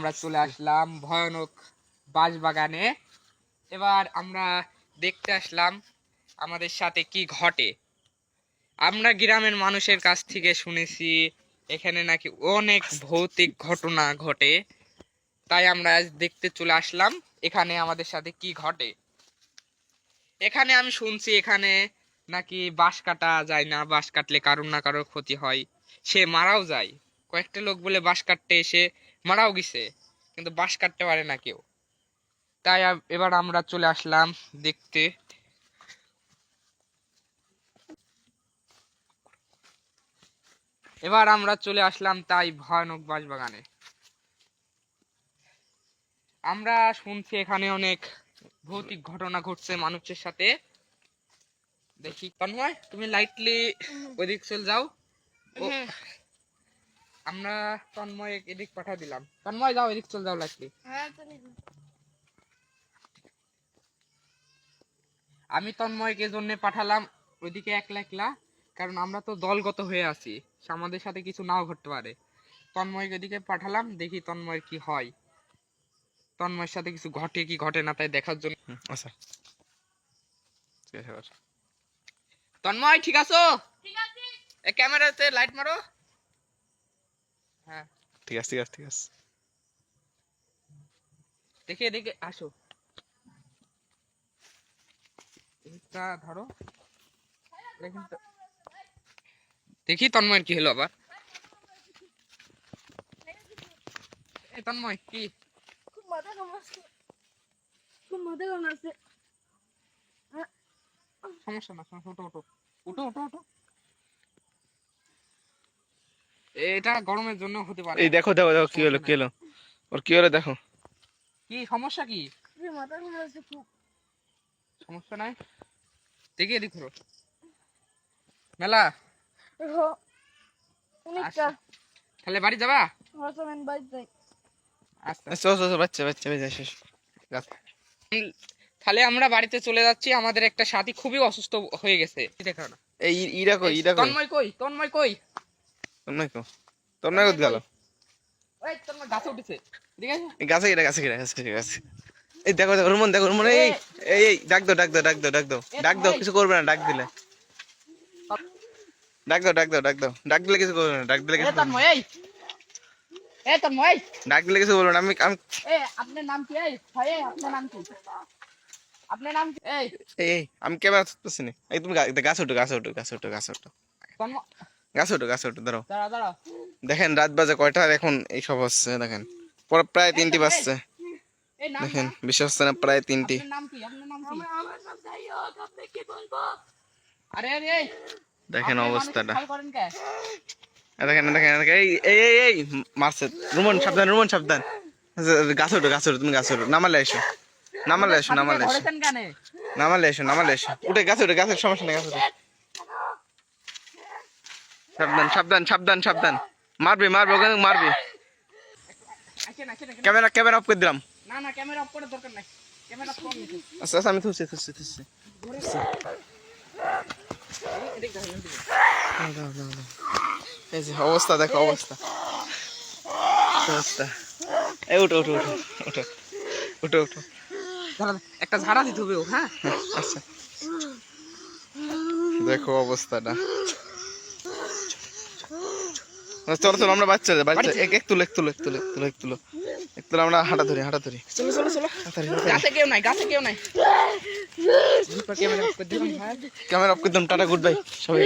আমরা চলে আসলাম ভয়ানক বাঁশবাগানে। এবার আমরা দেখতে আসলাম আমাদের সাথে কি ঘটে। আমরা গ্রামের মানুষের কাছ থেকে শুনেছি এখানে নাকি অনেক ভৌতিক ঘটনা ঘটে, তাই আমরা আজ দেখতে চলে আসলাম এখানে আমাদের সাথে কি ঘটে। এখানে আমি শুনছি এখানে নাকি বাঁশ কাটা যায় না, বাঁশ কাটলে কারোর না কারোর ক্ষতি হয়, সে মারাও যায়। কয়েকটা লোক বলে বাঁশ কাটতে এসে মারাও গেছে, কিন্তু বাঁশ কাটতে পারে না কেউ। তাই এবার আমরা চলে আসলাম দেখতে। এবার আমরা চলে আসলাম তাই ভয়ানক বাঁশবাগানে। আমরা শুনছি এখানে অনেক ভৌতিক ঘটনা ঘটছে মানুষের সাথে। দেখি তন্ময়, তুমি লাইটলি ওইদিক চলে যাও। আমরা তন্ময় এদিক পাঠা দিলাম। তন্ময় যাও, এদিক চলে যাও লাইটলি। আমি তন্ময়কে জন্য পাঠালাম ওইদিকে একলা একলা, কারণ আমরা তো দলগত হয়ে আছি, আমাদের সাথে কিছু নাও ঘটতে পারে। তন্ময়কে এদিকে পাঠালাম, দেখি তন্ময়ের কি হয়, তন্ময়ের সাথে কিছু ঘটে কি ঘটে না তাই দেখার জন্য। আচ্ছা ঠিক আছে। তন্ময় ঠিক আছো? ঠিক আছে। এই ক্যামেরাতে লাইট মারো। হ্যাঁ ঠিক আছে ঠিক আছে ঠিক আছে। দেখি এদিকে আসো, এটা ধরো। দেখি তন্ময়ের কি হলো আবার। এই তন্ময় কি? খুব মাথা কামাচ্ছে, খুব মাথা কামাচ্ছে। সমস্যা না, সমস্যা, ওঠো ওঠো ওঠো ওঠো ওঠো। এটা গরমের জন্য হতে পারে। এই দেখো দেখো দেখো কি হলো কি হলো, ওর কি হলো দেখো। কি সমস্যা? কি মাথা কামাচ্ছে খুব। সমস্যা নাই, দেখি এদিক ধরো। মেলা অনেকটা। তাহলে বাড়ি যাবা? হসমেন বাইক যাই। আচ্ছা চল চল চল, বাচ্চা বাচ্চা বাচ্চা শেষ। তাহলে আমরা বাড়িতে চলে যাচ্ছি, আমাদের একটা সাথী খুবই অসুস্থ হয়ে গেছে। দেখো না, এই ইরা কই ইরা কই? তন্ময় কই? তন্ময় কই? তন্ময় কই? তন্ময় কই গেল? ওই তন্ময় গাছে উঠেছে, ঠিক আছে? এই গাছে গিরা গাছে গিরা গাছে গাছে। এই দেখো দেখো রুমন, দেখো রুমন, এই এই এই ডাক দাও ডাক দাও ডাক দাও ডাক দাও ডাক দাও, কিছু করবে না ডাক দিলে। ডাক দাও ডাক দাও ডাক দাও, ডাক দিলে কিছু করবে না, ডাক দিলে কিছু। তন্ময় এই, এই তন্ময় ডাক দিলে কিছু বলবে না। আমি আমি এই, আপনার নাম কি? এই ভাই, আপনার নাম কি? আপনার নাম কি? এই এই আমি ক্যামেরা ধরতেছি না। এই তুমি গাছে ওঠো গাছে ওঠো গাছে ওঠো গাছে ওঠো তন্ময়, গাছে ওঠো গাছে ওঠো। দাঁড়াও দাঁড়া দাঁড়া। দেখেন রাত বাজে কয়টা, এখন এই সব হচ্ছে দেখেন। প্রায় 3টি বাজছে এই নাম দেখেন, বিশ্বাস হচ্ছে না, প্রায় 3টি। আপনার নাম কি? আপনার নাম কি? আমার নাম যাইও, আপনি কি বলবো? আরে আরে এই, দেখেন আপনি অবস্থাটা, মানুষকে ভয় করেন কে? দেখেন দেখেন এই এই এই এই মারছে। রুমন সাবধান, রুমন সাবধান। গাছে ওঠো গাছে ওঠো, তুমি গাছে ওঠো, নামালে এসো নামালে এসো নামালে এসো ধরেছেন কেন? নামালে এসো নামালে এসো। উঠে গাছে ওঠে, গাছের সমস্যা নেই, গাছে ওঠে। সাবধান সাবধান সাবধান সাবধান, মারবি মারবি ওখানে মারবি। আসেন আসেন। ক্যামেরা ক্যামেরা অফ করে দিলাম। না না, ক্যামেরা অফ করার দরকার নাই, ক্যামেরা অফ করুন। আচ্ছা আচ্ছা, আমি থুসি থুসি থুসি। এই যে অবস্থা দেখো, অবস্থা অবস্থা। এই উঠো উঠো উঠো উঠো উঠো উঠো। একটা ঝাড়া দিতে হবে। হ্যাঁ আচ্ছা দেখো অবস্থাটা। চলো চলো আমরা বাচ্চা বাচ্চা এক এক তুলো এক তুলো এক তুলো এক তুলো এক তুলো এক তুলো, আমরা হাঁটা ধরি হাঁটা ধরি। চলো চলো চলো। গাছে কেউ নাই, গাছে কেউ নাই। ক্যামেরা অফ করে দিলাম, টাটা গুড বাই সবাই।